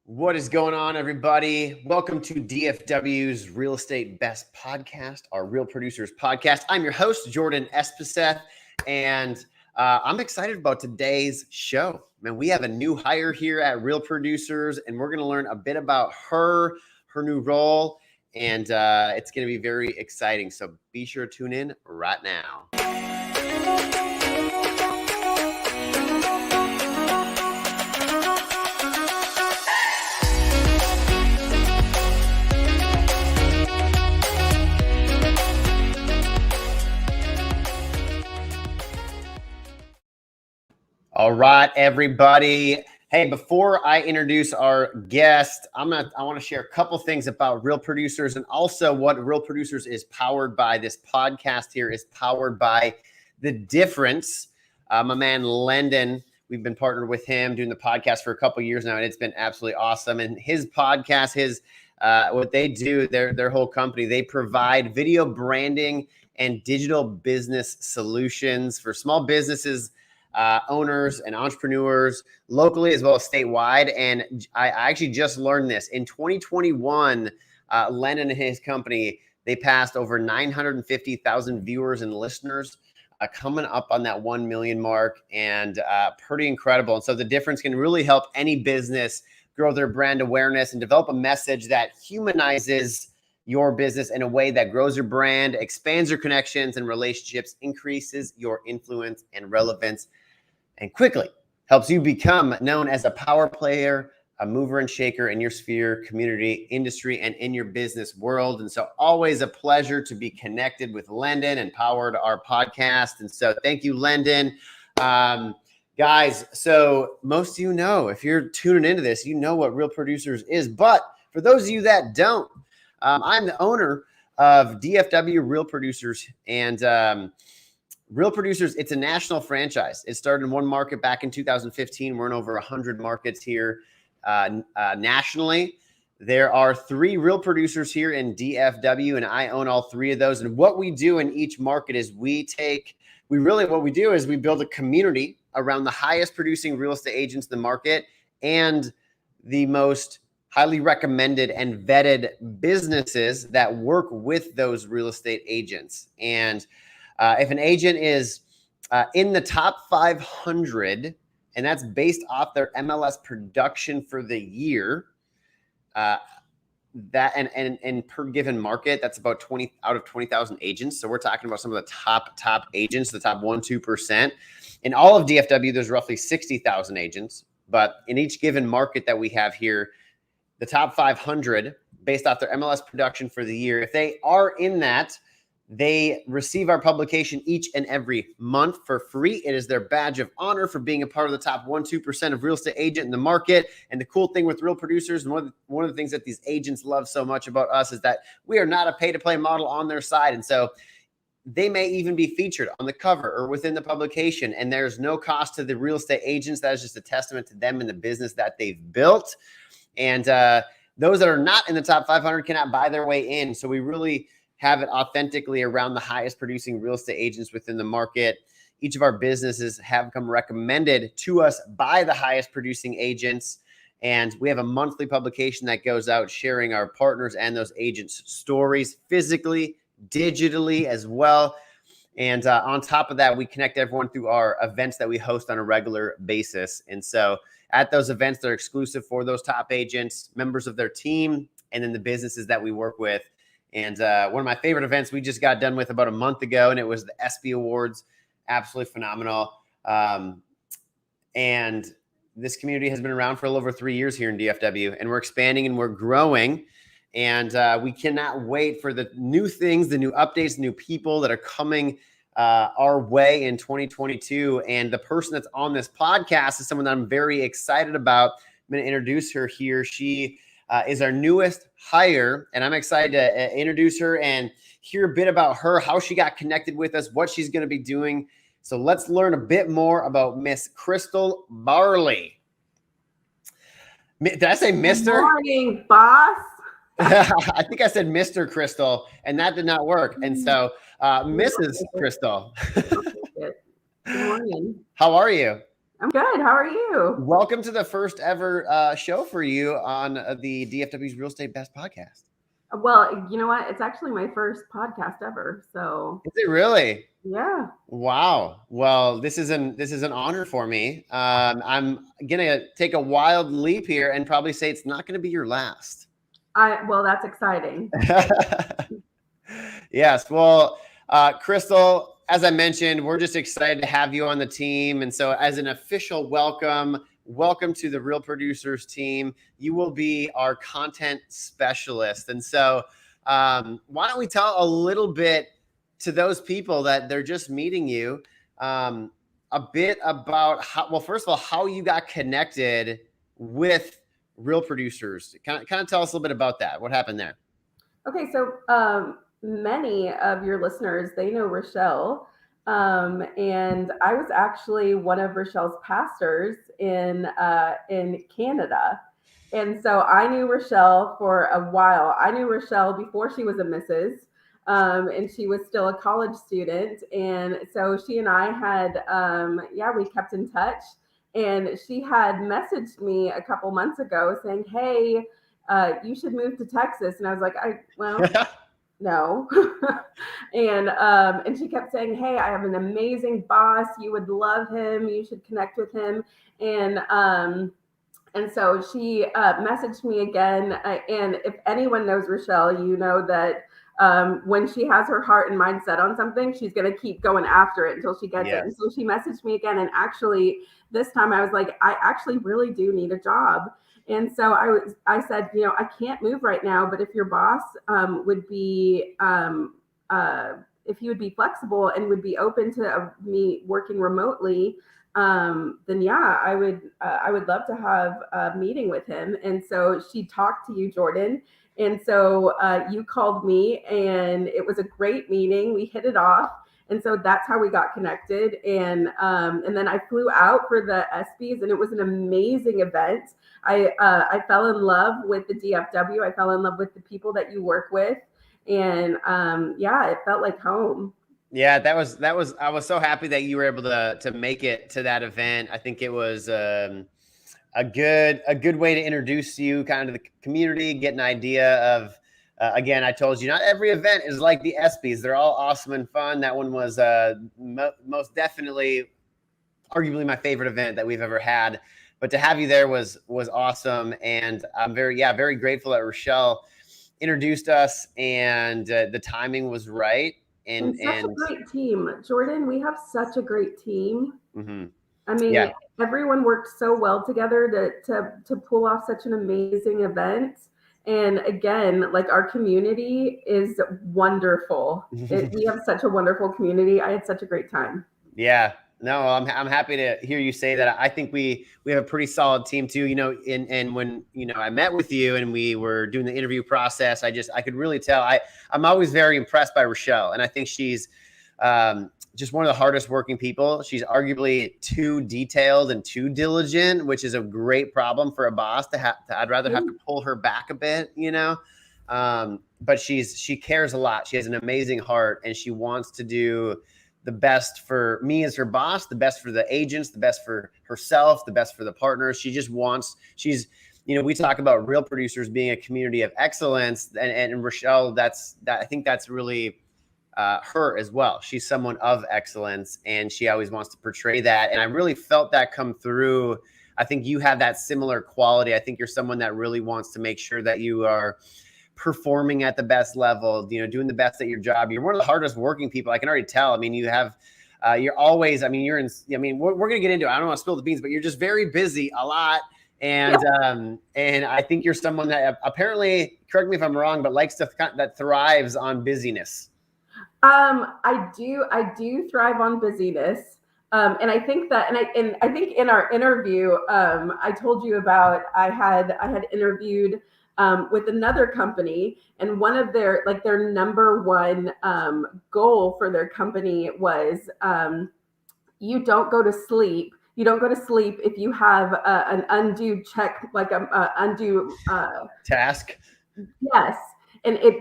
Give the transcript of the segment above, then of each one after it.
What is going on, everybody? Welcome to DFW's Real Estate Best Podcast, our Real Producers Podcast. I'm your host, Jordan Espeseth, and I'm excited about today's show. Man, we have a new hire here at Real Producers, and we're going to learn a bit about her new role, and it's going to be very exciting. So be sure to tune in right now. All right, everybody. Hey, before I introduce our guest, I want to share a couple things about Real Producers and also what Real Producers is powered by. This podcast here is powered by The Difference. My man, Lendon, we've been partnered with him doing the podcast for a couple years now, and it's been absolutely awesome. And his podcast, what they do, their whole company, they provide video branding and digital business solutions for small businesses, owners and entrepreneurs locally as well as statewide. And I actually just learned this in 2021, Lennon and his company, they passed over 950,000 viewers and listeners, coming up on that 1 million mark, and pretty incredible. And so The Difference can really help any business grow their brand awareness and develop a message that humanizes your business in a way that grows your brand, expands your connections and relationships, increases your influence and relevance, and quickly helps you become known as a power player, a mover and shaker in your sphere, community, industry, and in your business world. And so always a pleasure to be connected with Lendon and powered our podcast. And so thank you, Lendon. Guys, so most of you know, if you're tuning into this, you know what Real Producers is. But for those of you that don't, I'm the owner of DFW Real Producers, and Real Producers, it's a national franchise. It started in one market back in 2015. We're in over 100 markets here nationally. There are 3 Real Producers here in DFW, and I own all 3 of those. And what we do in each market is we build a community around the highest producing real estate agents in the market and the most highly recommended and vetted businesses that work with those real estate agents. And if an agent is in the top 500, and that's based off their MLS production for the year, that and per given market, that's about 20 out of 20,000 agents. So we're talking about some of the top agents, the top 1-2%. In all of DFW, there's roughly 60,000 agents, but in each given market that we have here, the top 500 based off their MLS production for the year, if they are in that, they receive our publication each and every month for free. It is their badge of honor for being a part of the top 1-2% of real estate agent in the market. And the cool thing with Real Producers, and one of the things that these agents love so much about us, is that we are not a pay-to-play model on their side. And so they may even be featured on the cover or within the publication, and there's no cost to the real estate agents. That is just a testament to them and the business that they've built. And those that are not in the top 500 cannot buy their way in. So we really have it authentically around the highest producing real estate agents within the market. Each of our businesses have come recommended to us by the highest producing agents. And we have a monthly publication that goes out sharing our partners and those agents' stories physically, digitally as well. And on top of that, we connect everyone through our events that we host on a regular basis. And so at those events, they're exclusive for those top agents, members of their team, and then the businesses that we work with. And one of my favorite events we just got done with about a month ago, and it was the ESPY Awards. Absolutely phenomenal. And this community has been around for a little over 3 years here in DFW, and we're expanding and we're growing. And we cannot wait for the new things, the new updates, the new people that are coming our way in 2022. And the person that's on this podcast is someone that I'm very excited about. I'm going to introduce her here. She is our newest hire, and I'm excited to introduce her and hear a bit about her, how she got connected with us, what she's going to be doing. So let's learn a bit more about Miss Crystal Barley. Did I say Mr.? Good morning, boss. I think I said Mr. Crystal, and that did not work. And so Mrs. Crystal. Good morning. How are you? I'm good. How are you? Welcome to the first ever show for you on the DFW's Real Estate Best podcast. Well, you know what? It's actually my first podcast ever. So, Is it really? yeah. Wow. Well, this is an honor for me. I'm gonna take a wild leap here and probably say it's not gonna be your last. Well, that's exciting. Yes. Well, Crystal, as I mentioned, we're just excited to have you on the team. And so, as an official welcome to the Real Producers team. You will be our content specialist. And so, why don't we tell a little bit to those people that they're just meeting you, a bit about well, first of all, how you got connected with Real Producers. Kind of tell us a little bit about that. What happened there? Okay, so many of your listeners, they know Rochelle. And I was actually one of Rochelle's pastors in Canada. And so I knew Rochelle for a while. I knew Rochelle before she was a Mrs. And she was still a college student. And so she and I had, we kept in touch. And she had messaged me a couple months ago saying, "Hey, you should move to Texas." And I was like, no. And she kept saying, "Hey, I have an amazing boss. You would love him. You should connect with him." And so she messaged me again. And if anyone knows Rochelle, you know that when she has her heart and mind set on something, she's going to keep going after it until she gets it. And so she messaged me again. And actually, this time I was like, I actually really do need a job. And so I said, I can't move right now, but if your boss would be, if he would be flexible and would be open to me working remotely, then yeah, I would love to have a meeting with him. And so she talked to you, Jordan. And so you called me, and it was a great meeting. We hit it off. And so that's how we got connected. And then I flew out for the ESPYs, and it was an amazing event. I fell in love with the DFW. I fell in love with the people that you work with. And it felt like home. Yeah, that was. I was so happy that you were able to make it to that event. I think it was a good way to introduce you kind of the community, get an idea of. Again, I told you not every event is like the ESPYs. They're all awesome and fun. That one was most definitely, arguably my favorite event that we've ever had. But to have you there was awesome, and I'm very grateful that Rochelle introduced us, and the timing was right. And such a great team, Jordan. We have such a great team. Mm-hmm. I mean, everyone worked so well together to pull off such an amazing event. And again, like, our community is wonderful. We have such a wonderful community. I had such a great time. Yeah. No, I'm happy to hear you say that. I think we have a pretty solid team too. And when I met with you and we were doing the interview process, I could really tell. I'm always very impressed by Rochelle, and I think she's just one of the hardest working people. She's arguably too detailed and too diligent, which is a great problem for a boss to have. I'd rather have to pull her back a bit, but she cares a lot. She has an amazing heart, and she wants to do the best for me as her boss, the best for the agents, the best for herself, the best for the partners. We talk about Real Producers being a community of excellence, and Rochelle, I think that's really her as well. She's someone of excellence, and she always wants to portray that. And I really felt that come through. I think you have that similar quality. I think you're someone that really wants to make sure that you are performing at the best level, doing the best at your job. You're one of the hardest working people. I can already tell. I mean, you're always, we're going to get into it. I don't want to spill the beans, but you're just very busy a lot. And I think you're someone that apparently, correct me if I'm wrong, but that thrives on busyness. I do thrive on busyness. And I think that, and I think in our interview, I told you about, I had interviewed with another company, and one of their number one goal for their company was you don't go to sleep. You don't go to sleep if you have an undue check, like a undue task. Yes.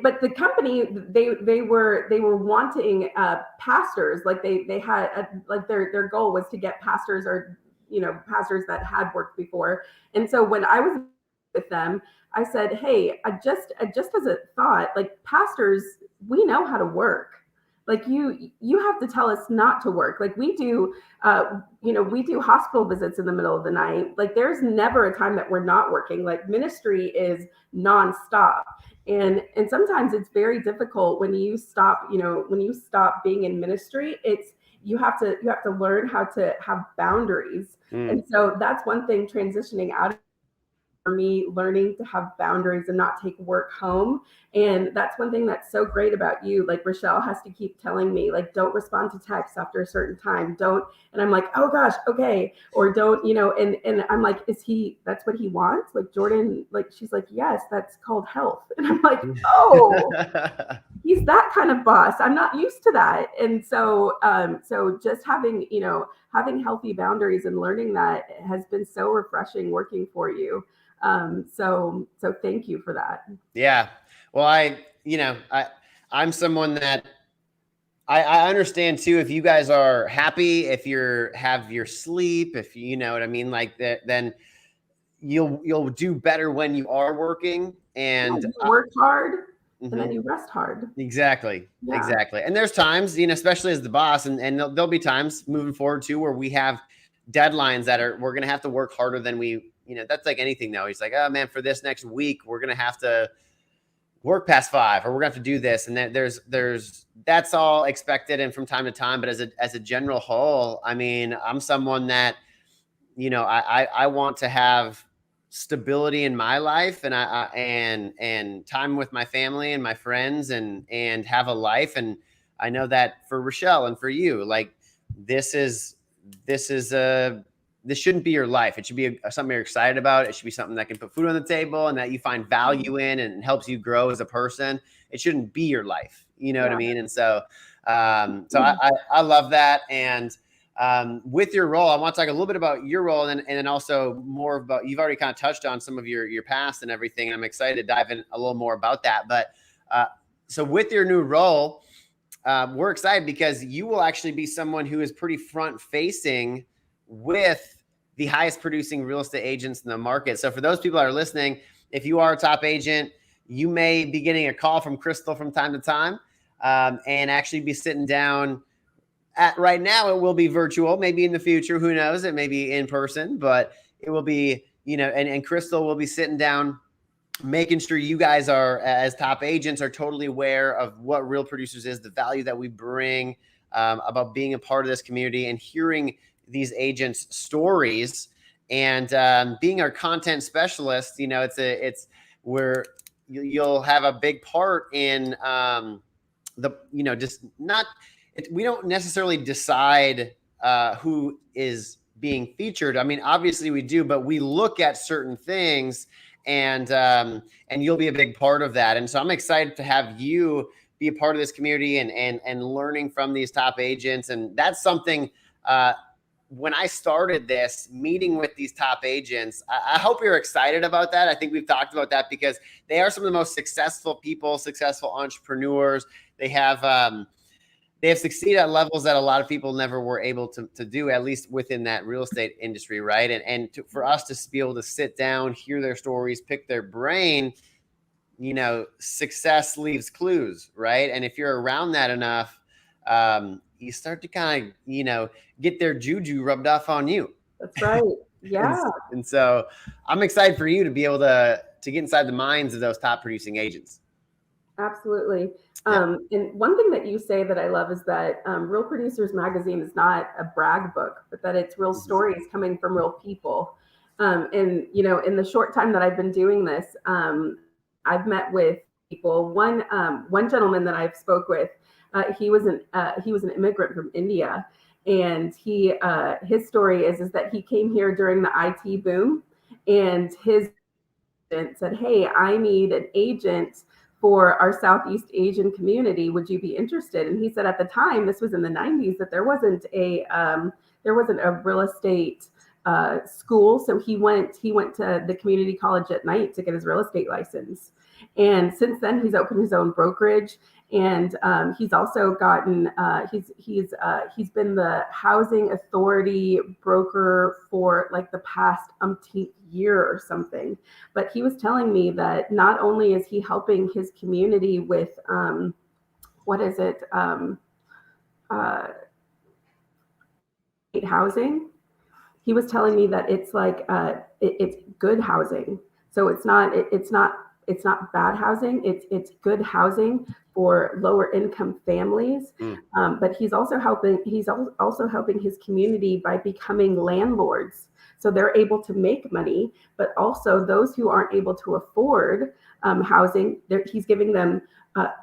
But the company, they were wanting pastors. Like they had like their goal was to get pastors or pastors that had worked before. And so when I was with them, I said, hey, I just as a thought, like, pastors, we know how to work. Like, you have to tell us not to work. Like, we do hospital visits in the middle of the night. Like, there's never a time that we're not working. Like, ministry is nonstop. And sometimes it's very difficult when you stop being in ministry. You have to learn how to have boundaries. And so that's one thing, transitioning out of, for me, learning to have boundaries and not take work home. And that's one thing that's so great about you. Like, Rachelle has to keep telling me, like, don't respond to texts after a certain time. Don't. And I'm like, oh gosh, okay. Or don't, and I'm like, that's what he wants? Like, Jordan, like, she's like, yes, that's called health. And I'm like, oh, he's that kind of boss. I'm not used to that. And so, so just having healthy boundaries and learning that has been so refreshing working for you. So thank you for that. Yeah. Well, I'm someone that I understand too. If you guys are happy, if have your sleep, if you know what I mean, like that, then you'll do better when you are working, and you work hard and then you rest hard. Exactly. Yeah. Exactly. And there's times, especially as the boss, and there'll be times moving forward too, where we have deadlines we're going to have to work harder than that's like anything though. He's like, oh man, for this next week, we're going to have to work past 5, or we're going to have to do this. And that's all expected. And from time to time, but as a general whole, I mean, I'm someone that, I want to have stability in my life, and and time with my family and my friends, and have a life. And I know that for Rachelle and for you, like, this shouldn't be your life. It should be something you're excited about. It should be something that can put food on the table and that you find value in and helps you grow as a person. It shouldn't be your life. You know what I mean? And so, I love that. And with your role, I want to talk a little bit about your role, and then also more about, you've already kind of touched on some of your past and everything. And I'm excited to dive in a little more about that. But so with your new role, we're excited because you will actually be someone who is pretty front facing with the highest producing real estate agents in the market. So for those people that are listening, if you are a top agent, you may be getting a call from Crystal from time to time, and actually be sitting down right now. It will be virtual, maybe in the future, who knows, it may be in person, but it will be, and Crystal will be sitting down, making sure you guys are, as top agents, are totally aware of what Real Producers is, the value that we bring, about being a part of this community and hearing these agents' stories, and being our content specialist. It's where you'll have a big part in we don't necessarily decide who is being featured. I mean, obviously we do, but we look at certain things, and you'll be a big part of that. And so I'm excited to have you be a part of this community and learning from these top agents. And that's something, when I started this, meeting with these top agents, I hope you're excited about that. I think we've talked about that because they are some of the most successful people, successful entrepreneurs. They have succeeded at levels that a lot of people never were able to do, at least within that real estate industry, right? And for us to be able to sit down, hear their stories, pick their brain, success leaves clues, right? And if you're around that enough, you start to kind of, get their juju rubbed off on you. That's right. Yeah. and so I'm excited for you to be able to get inside the minds of those top producing agents. Absolutely. And one thing that you say that I love is that Real Producers Magazine is not a brag book, but that it's real stories coming from real people. And, in the short time that I've been doing this, I've met with people. One gentleman that I've spoke with, he was an immigrant from India, and his story is that he came here during the IT boom, and his agent said, "Hey, I need an agent for our Southeast Asian community. Would you be interested?" And he said at the time, this was in the 90s, that there wasn't a real estate school. So he went to the community college at night to get his real estate license. And since then, he's opened his own brokerage. And he's also gotten he's been the housing authority broker for like the past umpteenth year or something. But he was telling me that not only is he helping his community with what is it housing. He was telling me that it's like it's good housing. So it's not bad housing. It's good housing for lower income families. But he's also helping his community by becoming landlords. So they're able to make money, but also those who aren't able to afford housing, he's giving them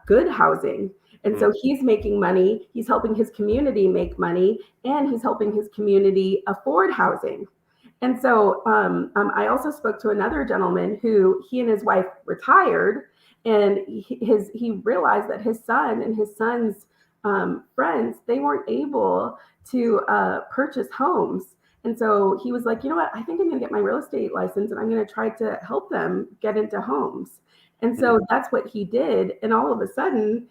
good housing. And so he's making money, he's helping his community make money, and he's helping his community afford housing. And so I also spoke to another gentleman who he and his wife retired, and he realized that his son and his son's friends, they weren't able to purchase homes. And so he was like, you know what, I think I'm going to get my real estate license and I'm going to try to help them get into homes. And so that's what he did. And all of a sudden,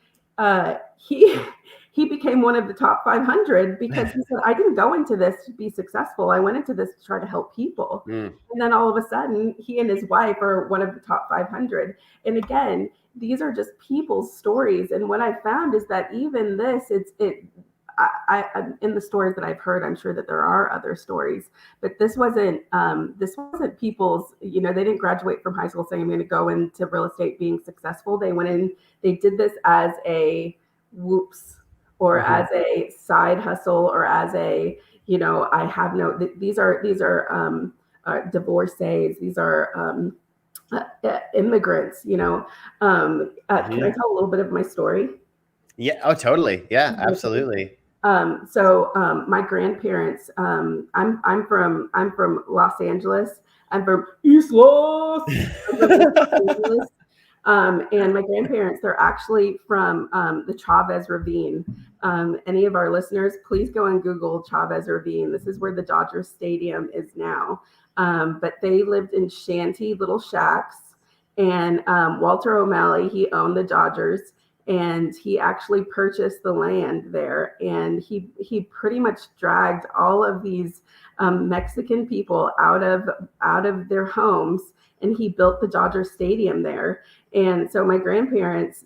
he became one of the top 500 because he said, I didn't go into this to be successful. I went into this to try to help people. And then all of a sudden, he and his wife are one of the top 500. And again, these are just people's stories. And what I found is that even this, I in the stories that I've heard, I'm sure that there are other stories, but this wasn't people's, they didn't graduate from high school saying I'm going to go into real estate being successful. They went in, they did this as a whoops, or as a side hustle, or as a, I have no, these are divorcees, these are immigrants, can I tell a little bit of my story? Yeah. Oh, totally. Yeah, absolutely. So my grandparents, I'm from Los Angeles. I'm from East Los. Angeles. And my grandparents, they're actually from the Chavez Ravine. Any of our listeners, please go and Google Chavez Ravine. This is where the Dodgers Stadium is now. But they lived in shanty little shacks. And Walter O'Malley, he owned the Dodgers. And he actually purchased the land there, and he pretty much dragged all of these Mexican people out of their homes, and he built the Dodger Stadium there. And so my grandparents,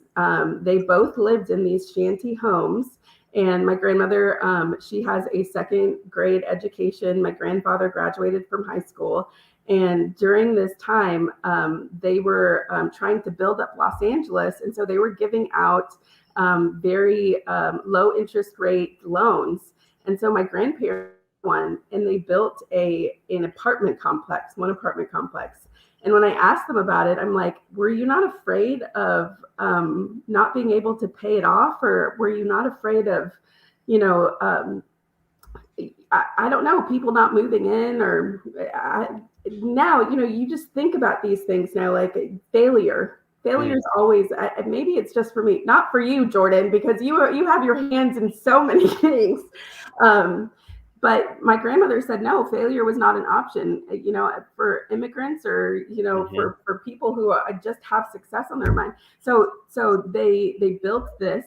they both lived in these shanty homes. And my grandmother, she has a second grade education. My grandfather graduated from high school. And during this time, they were trying to build up Los Angeles. And so they were giving out very low interest rate loans. And so my grandparents won, and they built one apartment complex. And when I asked them about it, I'm like, were you not afraid of not being able to pay it off? Or were you not afraid of, I don't know, people not moving in? Or now, you just think about these things now, like failure is always, maybe it's just for me, not for you, Jordan, because you have your hands in so many things. But my grandmother said, no, failure was not an option, for immigrants or, for people who just have success on their mind. So they built this.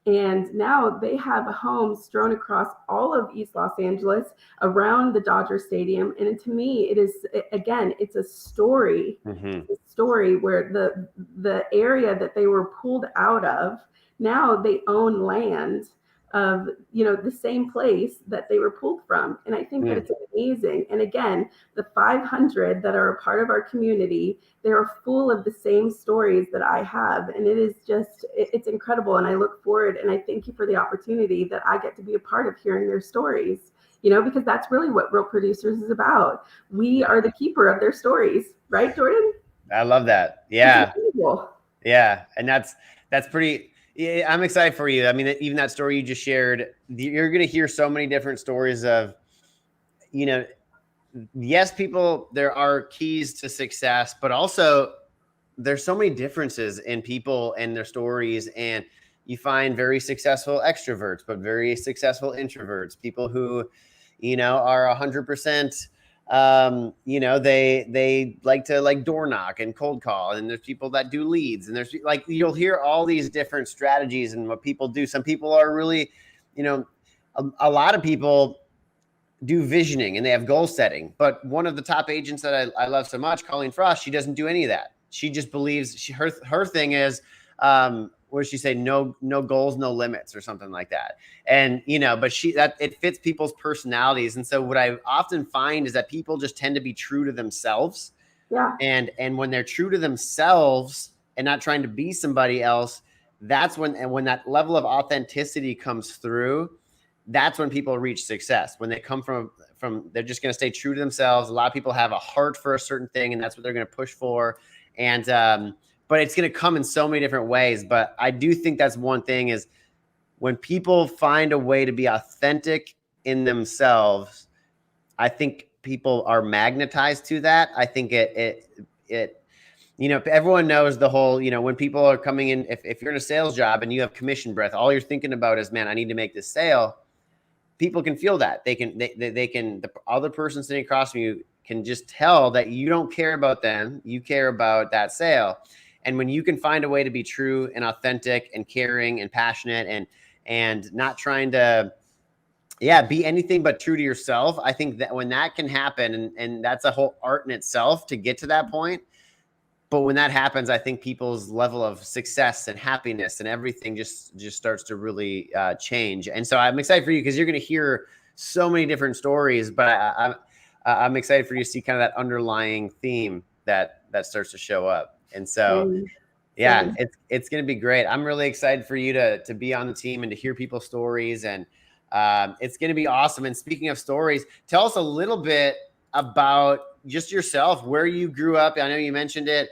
And now they have homes strewn across all of East Los Angeles around the Dodger Stadium. And to me, it is, again, it's a story. It's a story where the area that they were pulled out of, now they own land of, the same place that they were pulled from. And I think that it's amazing. And again, the 500 that are a part of our community, they're full of the same stories that I have. And it is just, it's incredible. And I look forward, and I thank you for the opportunity that I get to be a part of hearing their stories, because that's really what Real Producers is about. We are the keeper of their stories, right, Jordan? I love that. Yeah. Yeah. And that's pretty, I'm excited for you. I mean, even that story you just shared, you're going to hear so many different stories of, yes, people, there are keys to success, but also there's so many differences in people and their stories. And you find very successful extroverts, but very successful introverts, people who, are 100% they like to like door knock and cold call, and there's people that do leads, and there's like, you'll hear all these different strategies and what people do. Some people are really, a lot of people do visioning and they have goal setting. But one of the top agents that I love so much, Colleen Frost, she doesn't do any of that. She just believes her thing is, what does she say? No goals, no limits, or something like that. And, but it fits people's personalities. And so what I often find is that people just tend to be true to themselves. Yeah. And when they're true to themselves and not trying to be somebody else, that's when that level of authenticity comes through, that's when people reach success. When they come from they're just going to stay true to themselves. A lot of people have a heart for a certain thing, and that's what they're going to push for. And, but it's going to come in so many different ways. But I do think that's one thing, is when people find a way to be authentic in themselves, I think people are magnetized to that. I think everyone knows the whole, when people are coming in, if you're in a sales job and you have commission breath, all you're thinking about is, man, I need to make this sale. People can feel that. They can, the other person sitting across from you can just tell that you don't care about them. You care about that sale. And when you can find a way to be true and authentic and caring and passionate and not trying to, be anything but true to yourself, I think that when that can happen, and that's a whole art in itself to get to that point. But when that happens, I think people's level of success and happiness and everything just starts to really change. And so I'm excited for you, because you're going to hear so many different stories, but I'm excited for you to see kind of that underlying theme that starts to show up. And so, it's going to be great. I'm really excited for you to be on the team and to hear people's stories, and it's going to be awesome. And speaking of stories, tell us a little bit about just yourself, where you grew up. I know you mentioned it,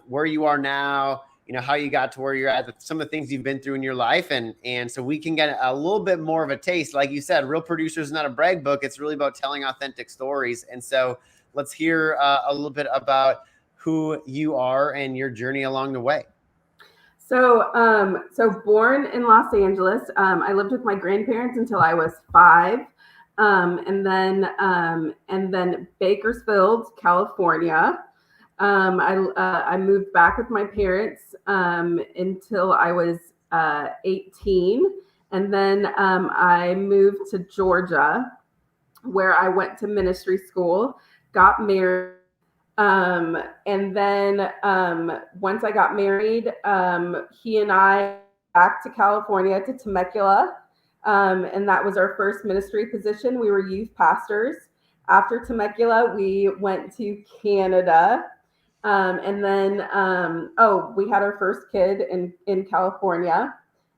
where you are now, how you got to where you're at, some of the things you've been through in your life. And so we can get a little bit more of a taste. Like you said, Real Producers is not a brag book. It's really about telling authentic stories. And so let's hear a little bit about who you are and your journey along the way. So born in Los Angeles, I lived with my grandparents until I was 5. And then Bakersfield, California. I moved back with my parents until I was 18, and then I moved to Georgia, where I went to ministry school, got married, and then once I got married, he and I back to California, to Temecula. And that was our first ministry position. We were youth pastors. After Temecula, we went to Canada. And then, we had our first kid in California.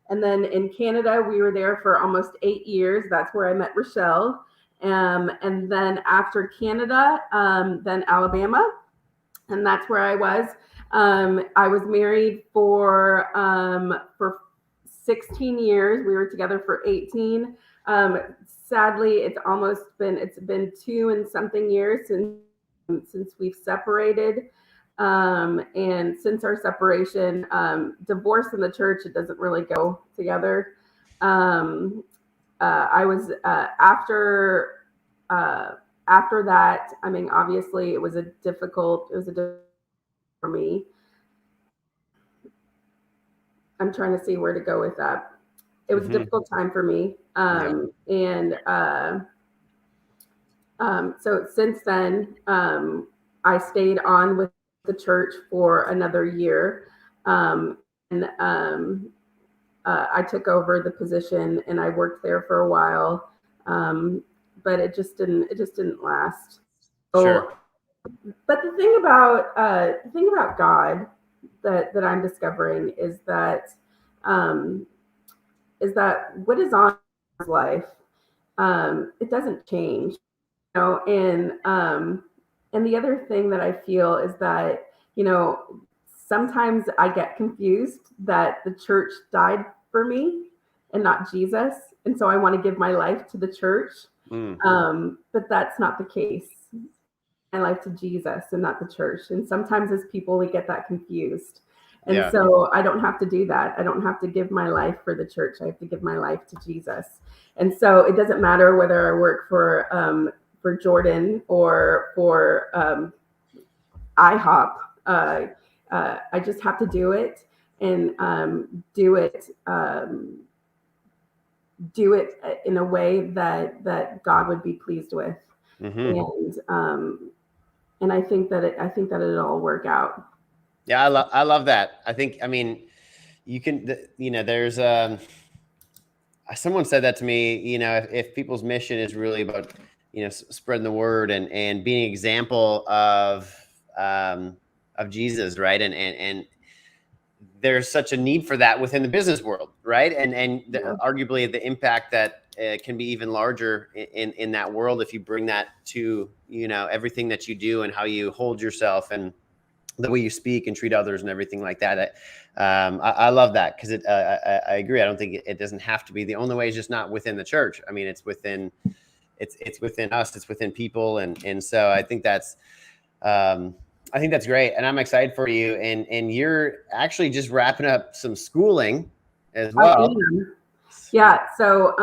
And then in Canada, we were there for almost 8 years. That's where I met Rachelle. And then after Canada, then Alabama. And that's where I was. I was married for 16 years. We were together for 18. Sadly, it's been 2 and something years since we've separated. And since our separation, divorce and the church, it doesn't really go together. I was after that. I mean, obviously, it was difficult for me. I'm trying to see where to go with that. It was a difficult time for me. So since then, I stayed on with the church for another year. I took over the position and I worked there for a while. But it just didn't last. Sure. But the thing about God that I'm discovering is that what is on his life, it doesn't change, and the other thing that I feel is that, sometimes I get confused that the church died for me and not Jesus. And so I want to give my life to the church. But that's not the case. My life to Jesus and not the church. And sometimes as people, we get that confused. And so I don't have to do that. I don't have to give my life for the church. I have to give my life to Jesus. And so it doesn't matter whether I work for Jordan or for IHOP. I just have to do it and do it in a way that God would be pleased with. And I think that it'll all work out. Yeah, I love that. I mean, you can, there's someone said that to me, if people's mission is really about, spreading the word and being an example of Jesus, right? And there's such a need for that within the business world, right? And arguably the impact that can be even larger in that world if you bring that to, everything that you do and how you hold yourself and the way you speak and treat others and everything like that. I love that because I agree. I don't think it doesn't have to be. The only way is just not within the church. I mean, it's within us. It's within people, and so I think that's great, and I'm excited for you. And you're actually just wrapping up some schooling as well. Yeah. So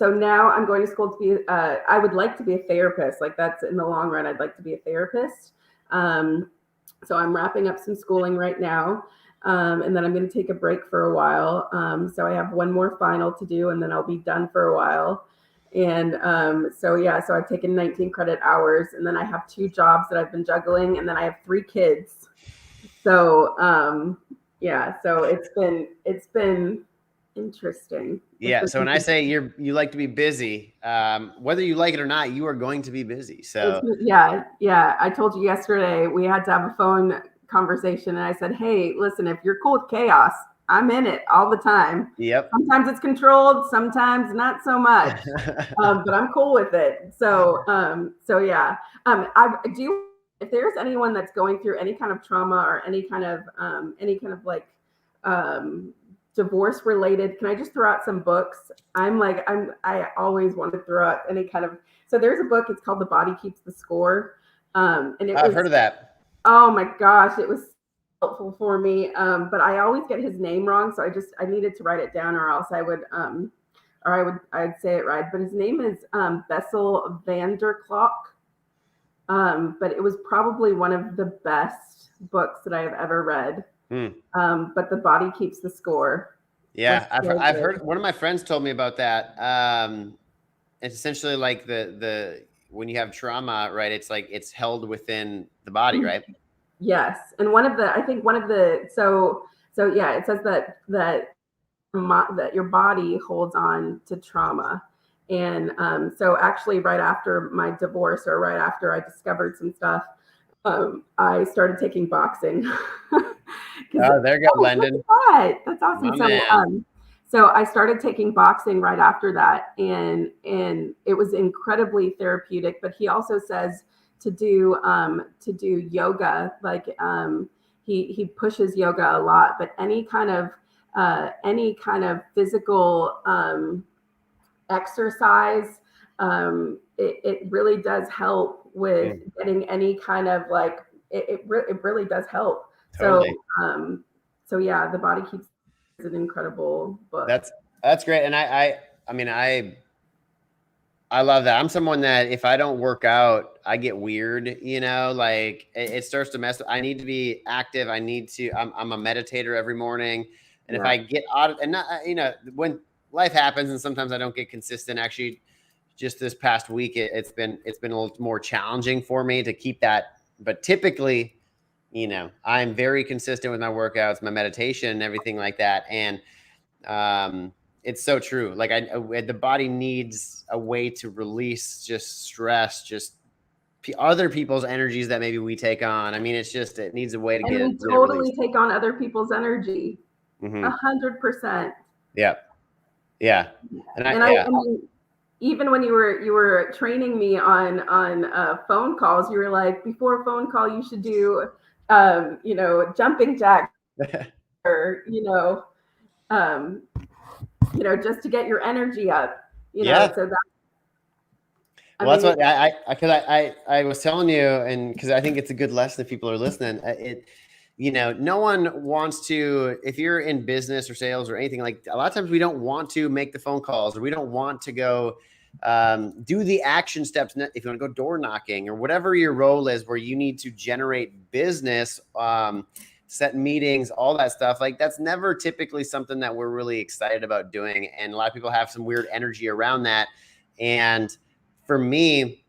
now I'm going to school to be. I would like to be a therapist. Like that's in the long run. I'd like to be a therapist. So I'm wrapping up some schooling right now, and then I'm going to take a break for a while. So I have one more final to do, and then I'll be done for a while. And so I've taken 19 credit hours, and then I have 2 jobs that I've been juggling, and then I have 3 kids. So so it's been interesting. Yeah. So when I say you like to be busy, whether you like it or not, you are going to be busy. So yeah. I told you yesterday we had to have a phone conversation, and I said, hey, listen, if you're cool with chaos, I'm in it all the time. Yep. Sometimes it's controlled, sometimes not so much, but I'm cool with it. So yeah. I do. If there's anyone that's going through any kind of trauma or any kind of like divorce related, can I just throw out some books? I always want to throw out any kind of. So there's a book. It's called The Body Keeps the Score, and I've heard of that. Oh my gosh, it was helpful for me, but I always get his name wrong, so I needed to write it down, or else I'd say it right. But his name is Bessel van der Klok. But it was probably one of the best books that I have ever read. But The Body Keeps the Score. Yeah, I've heard. One of my friends told me about that. It's essentially like the when you have trauma, right? It's like it's held within the body, right? Yes, and it says that your body holds on to trauma. And so actually right after my divorce, or right after I discovered some stuff, I started taking boxing. Oh, there you go, Lendon. That's awesome. So I started taking boxing right after that, and it was incredibly therapeutic. But he also says to do yoga, like he pushes yoga a lot, but any kind of physical exercise, it really does help with getting any kind of like it really does help. Totally. So yeah, The Body Keeps is an incredible book. That's great. And I love that. I'm someone that if I don't work out, I get weird, like it starts to mess up. I need to be active. I'm a meditator every morning. And if I get out of, and not, when life happens and sometimes I don't get consistent, actually just this past week, it's been a little more challenging for me to keep that. But typically, I'm very consistent with my workouts, my meditation and everything like that. And, it's so true. Like the body needs a way to release just stress, just other people's energies that maybe we take on. I mean, it needs a way to get it. We totally take on other people's energy. 100%. Yeah. Yeah. And I mean, even when you were training me on phone calls, you were like, before a phone call, you should do, jumping jack or, just to get your energy up, so that. That's what I was telling you, and because I think it's a good lesson if people are listening. No one wants to, if you're in business or sales or anything, like a lot of times we don't want to make the phone calls, or we don't want to go do the action steps. If you want to go door knocking or whatever your role is, where you need to generate business, set meetings, all that stuff, like that's never typically something that we're really excited about doing. And a lot of people have some weird energy around that. And for me,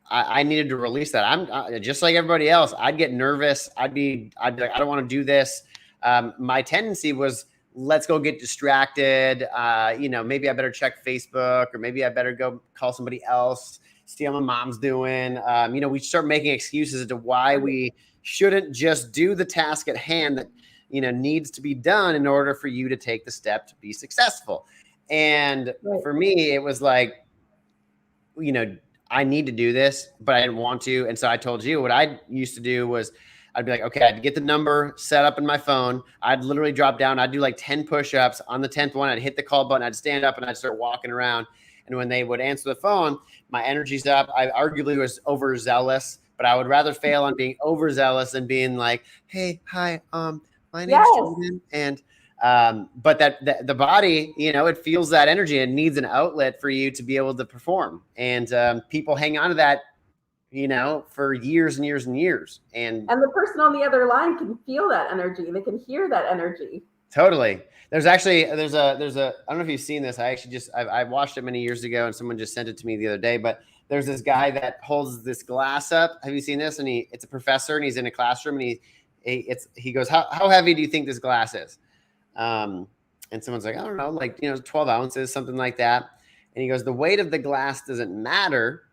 I needed to release that. I'm just like everybody else. I'd get nervous. I'd be like, I don't want to do this. My tendency was, let's go get distracted. Maybe I better check Facebook, or maybe I better go call somebody else, see how my mom's doing. We start making excuses as to why we shouldn't just do the task at hand that, needs to be done in order for you to take the step to be successful. And for me, it was like, I need to do this, but I didn't want to. And so I told you what I used to do was I'd be like, okay, I'd get the number set up in my phone. I'd literally drop down. I'd do like 10 push-ups. On the 10th one, I'd hit the call button. I'd stand up and I'd start walking around. And when they would answer the phone, my energy's up. I arguably was overzealous, but I would rather fail on being overzealous than being like, hey, hi, my name's Jordan. And but that the body, it feels that energy and needs an outlet for you to be able to perform. And people hang on to that, for years and years and years. And the person on the other line can feel that energy. They can hear that energy. Totally. There's a, I don't know if you've seen this. I watched it many years ago and someone just sent it to me the other day, but there's this guy that holds this glass up. Have you seen this? And it's a professor and he's in a classroom and he goes, how heavy do you think this glass is? And someone's like, I don't know, like, 12 ounces, something like that. And he goes, the weight of the glass doesn't matter.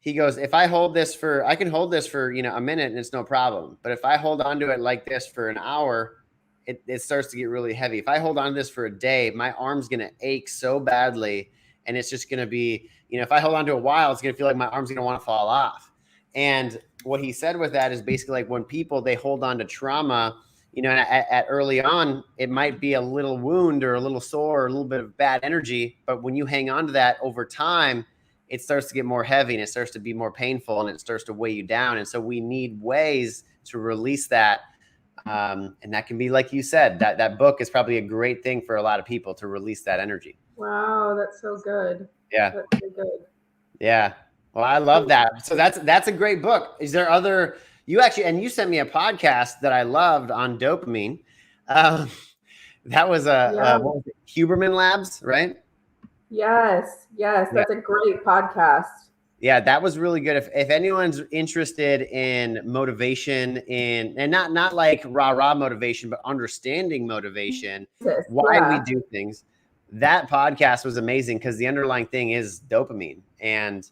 He goes, if I hold this I can hold this for, a minute and it's no problem. But if I hold onto it like this for an hour, it starts to get really heavy. If I hold on to this for a day, my arm's going to ache so badly. And it's just going to be, if I hold on to it a while, it's going to feel like my arm's going to want to fall off. And what he said with that is basically like when people, they hold on to trauma, at early on, it might be a little wound or a little sore or a little bit of bad energy. But when you hang on to that over time, it starts to get more heavy and it starts to be more painful and it starts to weigh you down. And so we need ways to release that. And that can be, like you said, that book is probably a great thing for a lot of people to release that energy. Wow, that's so good. Yeah. That's so good. Yeah. Well, I love that. So that's a great book. Is there other, you sent me a podcast that I loved on dopamine. That was what was it? Huberman Labs, right? Yes. That's a great podcast. Yeah, that was really good. If anyone's interested in motivation and not like rah motivation, but understanding motivation, why we do things, that podcast was amazing because the underlying thing is dopamine. And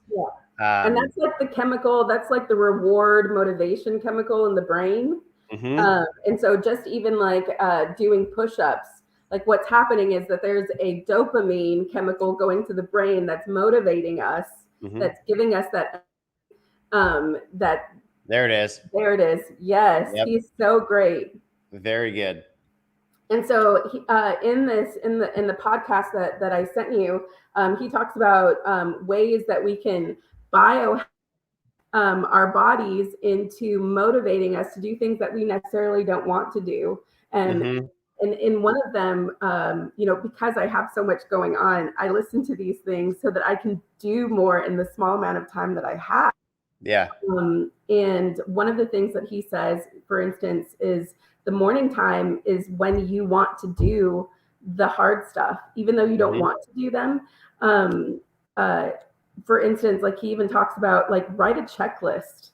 and that's like the chemical, that's like the reward motivation chemical in the brain. Mm-hmm. And so just even like doing push-ups, like what's happening is that there's a dopamine chemical going to the brain that's motivating us. Mm-hmm. That's giving us that there it is. Yes. Yep. He's so great. Very good. And so in the podcast that I sent you, he talks about ways that we can our bodies into motivating us to do things that we necessarily don't want to do. And mm-hmm. And in one of them, because I have so much going on, I listen to these things so that I can do more in the small amount of time that I have. Yeah. And one of the things that he says, for instance, is the morning time is when you want to do the hard stuff, even though you don't mm-hmm. want to do them. For instance, like he even talks about like write a checklist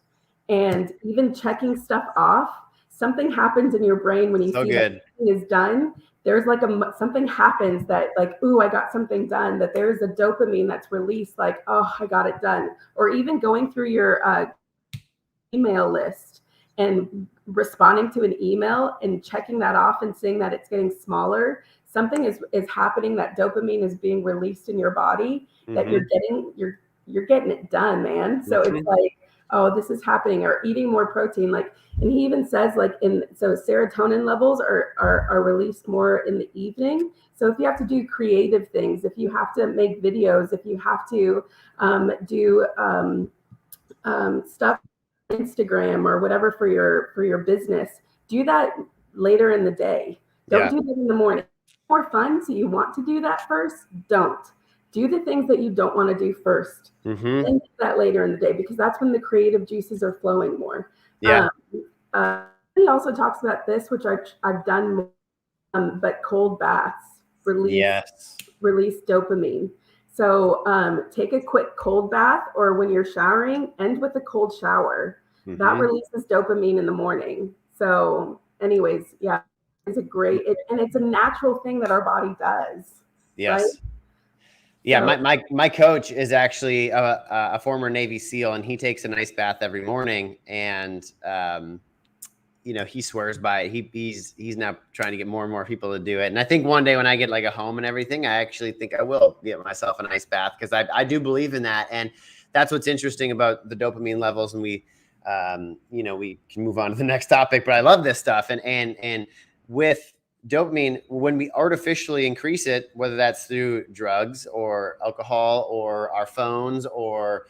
and even checking stuff off. Something happens in your brain when you see that something is done. There's like something happens that like, ooh, I got something done, that there's a dopamine that's released, like, oh, I got it done. Or even going through your email list and responding to an email and checking that off and seeing that it's getting smaller. Something is happening, that dopamine is being released in your body, mm-hmm. that you're getting it done, man. So mm-hmm. it's like, oh, this is happening. Or eating more protein, like, and he even says like so serotonin levels are released more in the evening. So if you have to do creative things, if you have to make videos, if you have to do stuff on Instagram or whatever for your business, do that later in the day. Don't do that in the morning. More fun. So you want to do that first? Don't. do the things that you don't want to do first. Mm-hmm. And do that later in the day, because that's when the creative juices are flowing more. Yeah. He also talks about this, which I've done more, but cold baths release dopamine. So take a quick cold bath, or when you're showering, end with a cold shower. Mm-hmm. That releases dopamine in the morning. So anyways, yeah, it's a great, and it's a natural thing that our body does. Yes. Right? Yeah, so, my coach is actually a former Navy SEAL, and he takes a nice bath every morning. And you know, he swears by it. He's now trying to get more and more people to do it. And I think one day when I get like a home and everything, I actually think I will get myself a nice bath, because I do believe in that. And that's what's interesting about the dopamine levels. And we, you know, we can move on to the next topic, but I love this stuff. And with dopamine, when we artificially increase it, whether that's through drugs or alcohol or our phones or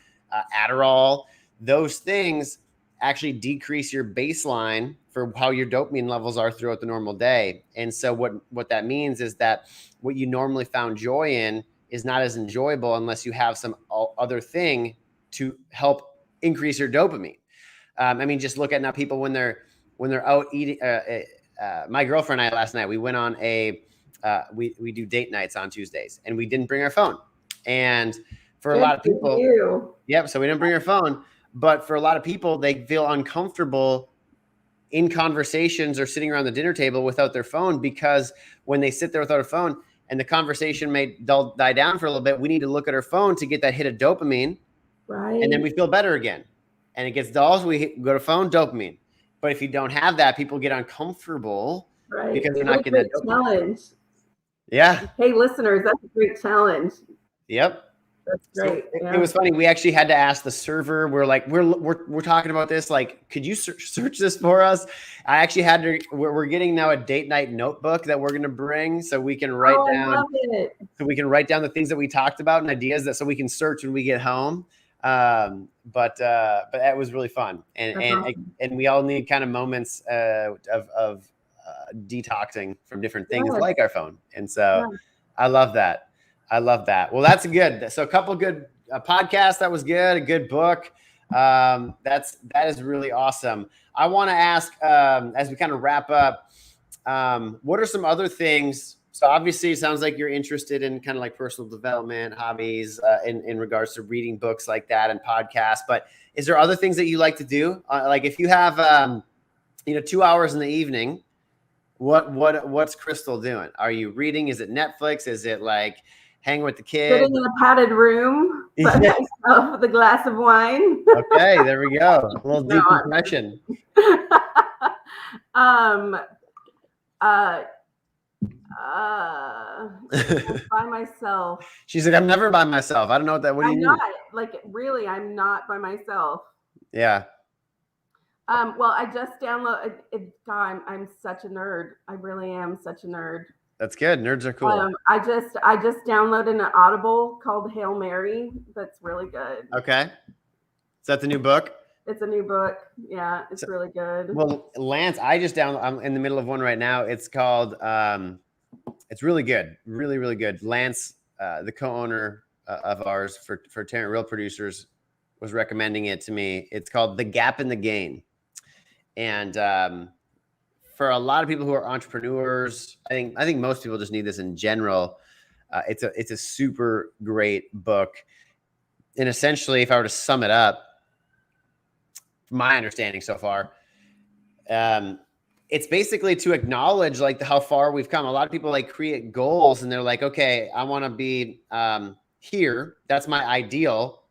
Adderall, those things actually decrease your baseline for how your dopamine levels are throughout the normal day. And so what that means is that what you normally found joy in is not as enjoyable unless you have some other thing to help increase your dopamine. I mean, just look at now people when they're out eating. My girlfriend and I last night, we went on we do date nights on Tuesdays, and we didn't bring our phone. And for a lot of people, so we didn't bring our phone. But for a lot of people, they feel uncomfortable in conversations or sitting around the dinner table without their phone, because when they sit there without a phone and the conversation may die down for a little bit, we need to look at our phone to get that hit of dopamine. Right. And then we feel better again. And it gets dull, so we go to phone, dopamine. But if you don't have that, people get uncomfortable, right, because they're not getting that dopamine. Challenge. Yeah. Hey, listeners, that's a great challenge. Yep. That's great. So it was funny. We actually had to ask the server. We're like, we're talking about this. Like, could you search this for us? I actually had to. We're getting now a date night notebook that we're going to bring, so we can write down. I love it. So we can write down the things that we talked about and ideas so we can search when we get home. But that was really fun, and we all need kind of moments of detoxing from different things like our phone. And so I love that. Well, that's good. So a couple good podcasts. That was good. A good book. That is really awesome. I want to ask, as we kind of wrap up, what are some other things? So obviously it sounds like you're interested in kind of like personal development, hobbies, in regards to reading books like that and podcasts, but is there other things that you like to do? Like if you have, 2 hours in the evening, what's Crystal doing? Are you reading? Is it Netflix? Is it like hanging with the kids? Sitting in a padded room by myself with a glass of wine. Okay, there we go. A little decompression. By myself. She's like, I'm never by myself. I don't know what that. What do you mean? I'm not. Like, really, I'm not by myself. Yeah. Well, I just downloaded. God, I'm such a nerd. I really am such a nerd. That's good. Nerds are cool. I just downloaded an Audible called Hail Mary. That's really good. Okay. Is that the new book? It's a new book. Yeah, it's really good. Well, Lance, I just downloaded. I'm in the middle of one right now. It's called. It's really good. Really, really good. Lance, the co-owner of ours for Tarrant Real Producers, was recommending it to me. It's called The Gap in the Gain. And for a lot of people who are entrepreneurs, I think most people just need this in general. It's a super great book. And essentially, if I were to sum it up, from my understanding so far, it's basically to acknowledge like how far we've come. A lot of people like create goals and they're like, okay, I want to be here. That's my ideal.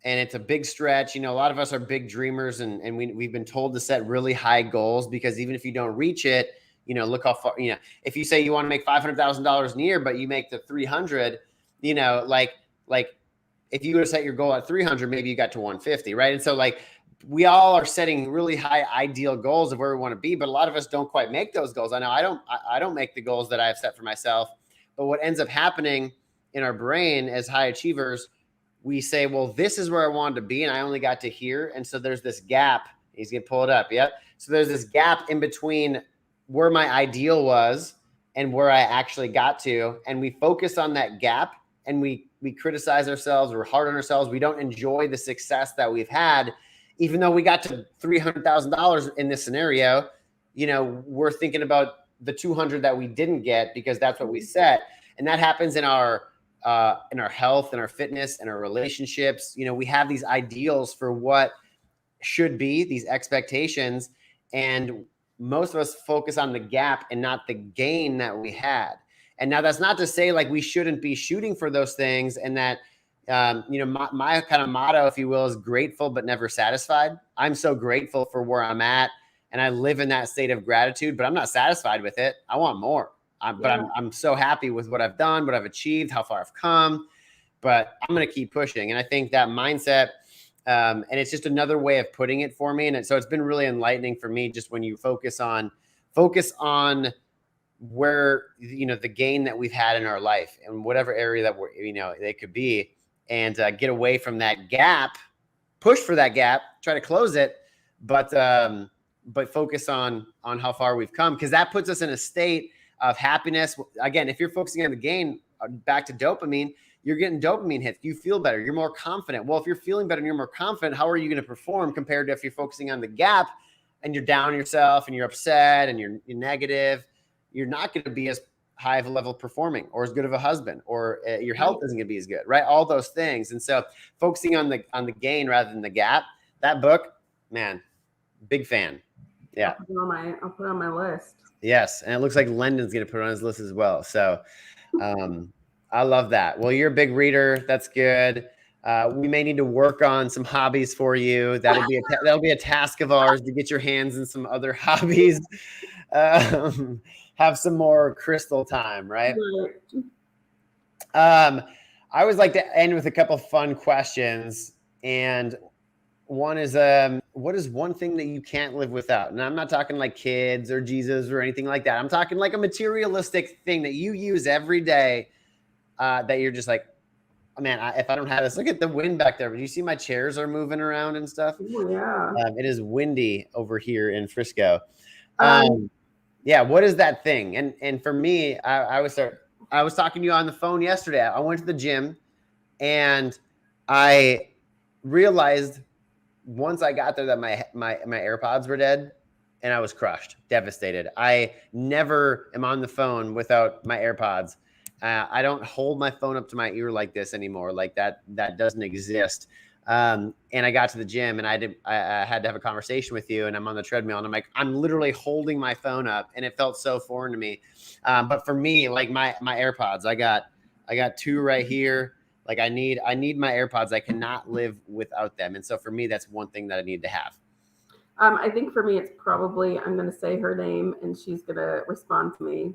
And it's a big stretch. A lot of us are big dreamers, and we've been told to set really high goals, because even if you don't reach it, look how far, if you say you want to make $500,000 in a year, but you make the 300, like if you were to set your goal at 300, maybe you got to 150, right? And so like, we all are setting really high ideal goals of where we want to be, but a lot of us don't quite make those goals. I know I don't make the goals that I've set for myself, but what ends up happening in our brain as high achievers, we say, well, this is where I wanted to be, and I only got to here. And so there's this gap. He's going to pull it up. Yep. So there's this gap in between where my ideal was and where I actually got to. And we focus on that gap, and we criticize ourselves. We're hard on ourselves. We don't enjoy the success that we've had, even though we got to $300,000 in this scenario. We're thinking about the 200 that we didn't get because that's what we set. And that happens in our health and our fitness and our relationships. We have these ideals for what should be, these expectations, and most of us focus on the gap and not the gain that we had. And now that's not to say like we shouldn't be shooting for those things, and that my kind of motto, if you will, is grateful but never satisfied. I'm so grateful for where I'm at, and I live in that state of gratitude, but I'm not satisfied with it. I want more. But I'm so happy with what I've done, what I've achieved, how far I've come, but I'm going to keep pushing. And I think that mindset, and it's just another way of putting it for me. And so it's been really enlightening for me, just when you focus on where, the gain that we've had in our life and whatever area that we're, they could be, and get away from that gap, push for that gap, try to close it, but focus on how far we've come, because that puts us in a state of happiness. Again, if you're focusing on the gain, back to dopamine, you're getting dopamine hits. You feel better. You're more confident. Well, if you're feeling better and you're more confident, how are you going to perform compared to if you're focusing on the gap and you're down on yourself and you're upset and you're negative? You're not going to be as high of a level performing, or as good of a husband, or your health isn't going to be as good, right? All those things. And so focusing on the gain rather than the gap, that book, man, big fan. Yeah. I'll put it on my list. Yes. And it looks like Lendon's going to put it on his list as well. So I love that. Well, you're a big reader. That's good. We may need to work on some hobbies for you. That'll be a task of ours, to get your hands in some other hobbies. Have some more crystal time, right? I always like to end with a couple fun questions. And one is, what is one thing that you can't live without? And I'm not talking like kids or Jesus or anything like that. I'm talking like a materialistic thing that you use every day, that you're just like, oh, man, if I don't have this, look at the wind back there. But you see my chairs are moving around and stuff? Oh, yeah. It is windy over here in Frisco. Yeah, what is that thing? And for me, I was talking to you on the phone yesterday. I went to the gym, and I realized once I got there that my AirPods were dead, and I was crushed, devastated. I never am on the phone without my AirPods. I don't hold my phone up to my ear like this anymore. Like that doesn't exist. And I got to the gym, and I had to have a conversation with you, and I'm on the treadmill, and I'm literally holding my phone up, and it felt so foreign to me. But for me, like my AirPods, I got two right here. Like I need my AirPods. I cannot live without them. And so for me, that's one thing that I need to have. I think for me, it's probably, I'm going to say her name, and she's going to respond to me.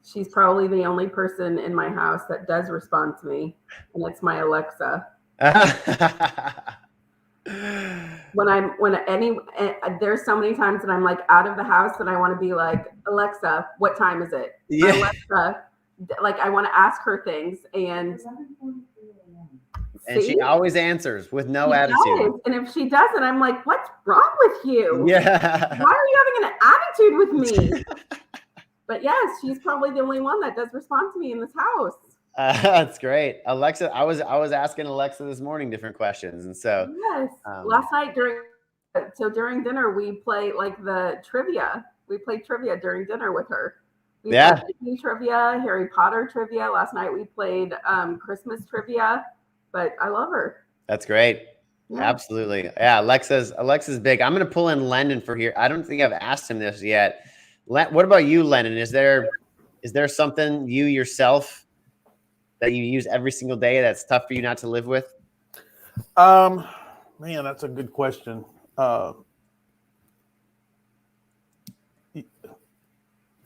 She's probably the only person in my house that does respond to me, and it's my Alexa. There's so many times that I'm like out of the house and I want to be like, Alexa, what time is it? Yeah. Alexa, like I want to ask her things, and she always answers with no attitude. And if she doesn't, I'm like, what's wrong with you? Yeah. Why are you having an attitude with me? But yes, she's probably the only one that does respond to me in this house. That's great. Alexa, I was asking Alexa this morning different questions. And so yes, last night during dinner, we played like the trivia. We played trivia during dinner with her. We played Disney trivia, Harry Potter trivia. Last night we played Christmas trivia, but I love her. That's great. Yeah. Absolutely. Yeah. Alexa's big. I'm going to pull in Lendon for here. I don't think I've asked him this yet. What about you, Lendon? Is there something you yourself that you use every single day that's tough for you not to live with? Man, that's a good question. I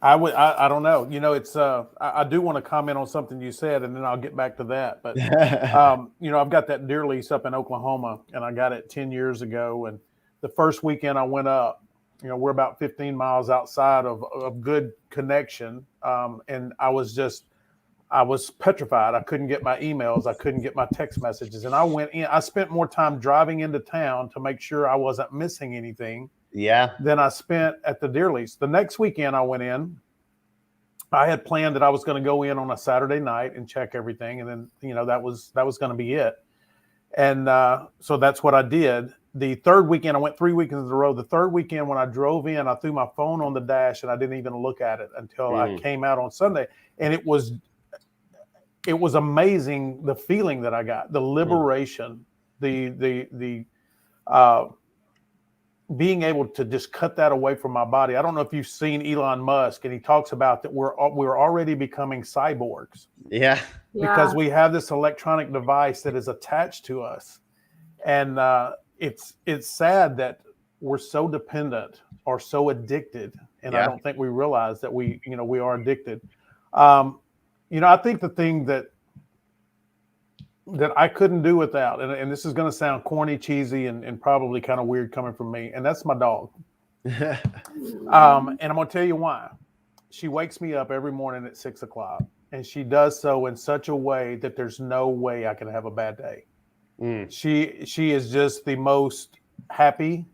don't know. It's I do want to comment on something you said, and then I'll get back to that. But I've got that deer lease up in Oklahoma, and I got it 10 years ago. And the first weekend I went up, we're about 15 miles outside of good connection, and I was petrified. I couldn't get my emails. I couldn't get my text messages. And I went in. I spent more time driving into town to make sure I wasn't missing anything. Yeah. Than I spent at the deer lease. The next weekend I went in, I had planned that I was going to go in on a Saturday night and check everything. And then, that was going to be it. And so that's what I did. The third weekend, I went 3 weekends in a row. The third weekend, when I drove in, I threw my phone on the dash and I didn't even look at it until I came out on Sunday. And it was amazing, the feeling that I got, the liberation, the being able to just cut that away from my body. I don't know if you've seen Elon Musk, and he talks about that we're already becoming cyborgs. Yeah. Because we have this electronic device that is attached to us. And it's sad that we're so dependent or so addicted. And I don't think we realize that we are addicted. I think the thing that I couldn't do without, and this is going to sound corny, cheesy, and probably kind of weird coming from me, and that's my dog. And I'm going to tell you why. She wakes me up every morning at 6 o'clock, and she does so in such a way that there's no way I can have a bad day. She is just the most happy,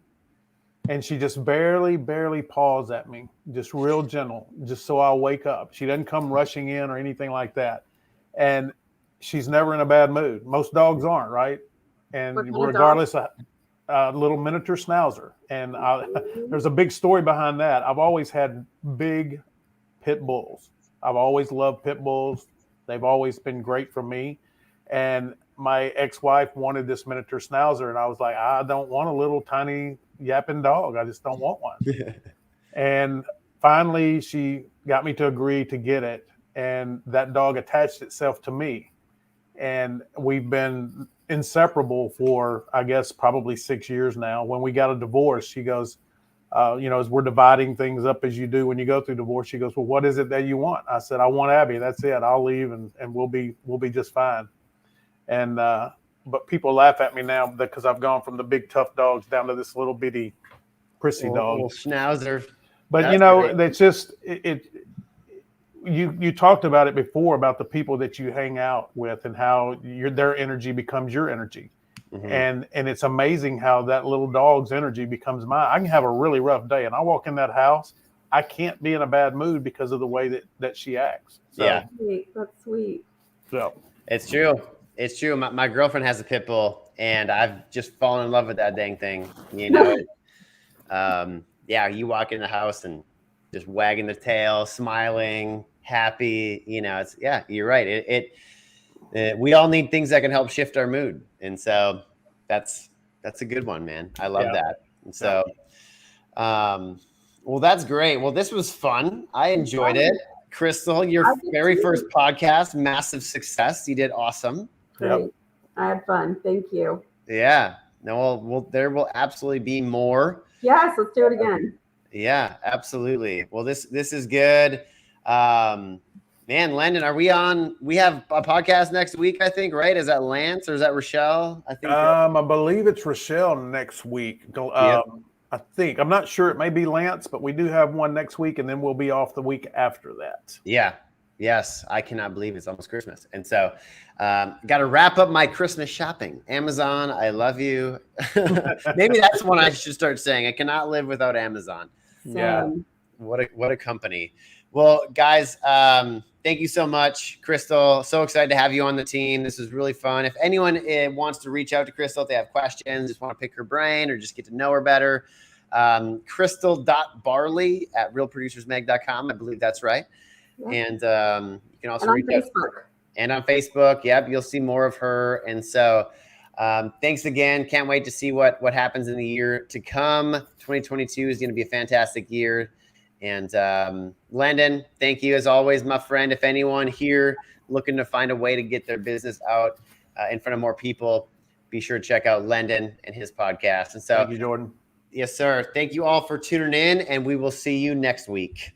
and she just barely paws at me, just real gentle, just so I'll wake up. She doesn't come rushing in or anything like that. And she's never in a bad mood. Most dogs aren't, right? And regardless, a little miniature schnauzer. And there's a big story behind that. I've always had big pit bulls. I've always loved pit bulls. They've always been great for me. And my ex-wife wanted this miniature schnauzer, and I was like, I don't want a little tiny yapping dog. I just don't want one. And finally, she got me to agree to get it, and that dog attached itself to me. And we've been inseparable for, I guess, probably 6 years now. When we got a divorce, she goes, as we're dividing things up as you do when you go through divorce, she goes, well, what is it that you want? I said, I want Abby. That's it. I'll leave and we'll be just fine. And but people laugh at me now because I've gone from the big tough dogs down to this little bitty prissy dog. Little schnauzer. But That's that's just it. You talked about it before about the people that you hang out with and how their energy becomes your energy. And it's amazing how that little dog's energy becomes mine. I can have a really rough day and I walk in that house, I can't be in a bad mood because of the way that she acts. So, That's sweet. So it's true. It's true. My girlfriend has a pit bull, and I've just fallen in love with that dang thing. You walk in the house and just wagging the tail, smiling, happy. You're right. We all need things that can help shift our mood, and so that's a good one, man. I love that. And so, well, that's great. Well, this was fun. I enjoyed it. Crystal, your very first podcast, massive success. You did awesome. Great. I had fun. Thank you. Yeah. No, there will absolutely be more. Yes, let's do it again. Yeah, absolutely. Well, this is good. Man, Landon, are we on? We have a podcast next week, I think, right? Is that Lance or is that Rachelle? I think. I believe it's Rachelle next week. I think. I'm not sure. It may be Lance, but we do have one next week, and then we'll be off the week after that. Yeah. Yes, I cannot believe it's almost Christmas. And so got to wrap up my Christmas shopping. Amazon, I love you. Maybe that's one I should start saying. I cannot live without Amazon. Yeah. What a company. Well, guys, thank you so much, Crystal. So excited to have you on the team. This is really fun. If anyone wants to reach out to Crystal, if they have questions, just want to pick her brain or just get to know her better, crystal.barley@realproducersmag.com. I believe that's right. Yeah. And you can also reach out on Facebook. Yep, you'll see more of her. And so thanks again. Can't wait to see what happens in the year to come. 2022 is going to be a fantastic year. And Landon, thank you as always, my friend. If anyone here looking to find a way to get their business out in front of more people, be sure to check out Landon and his podcast. And so, thank you, Jordan. Yes, sir. Thank you all for tuning in, and we will see you next week.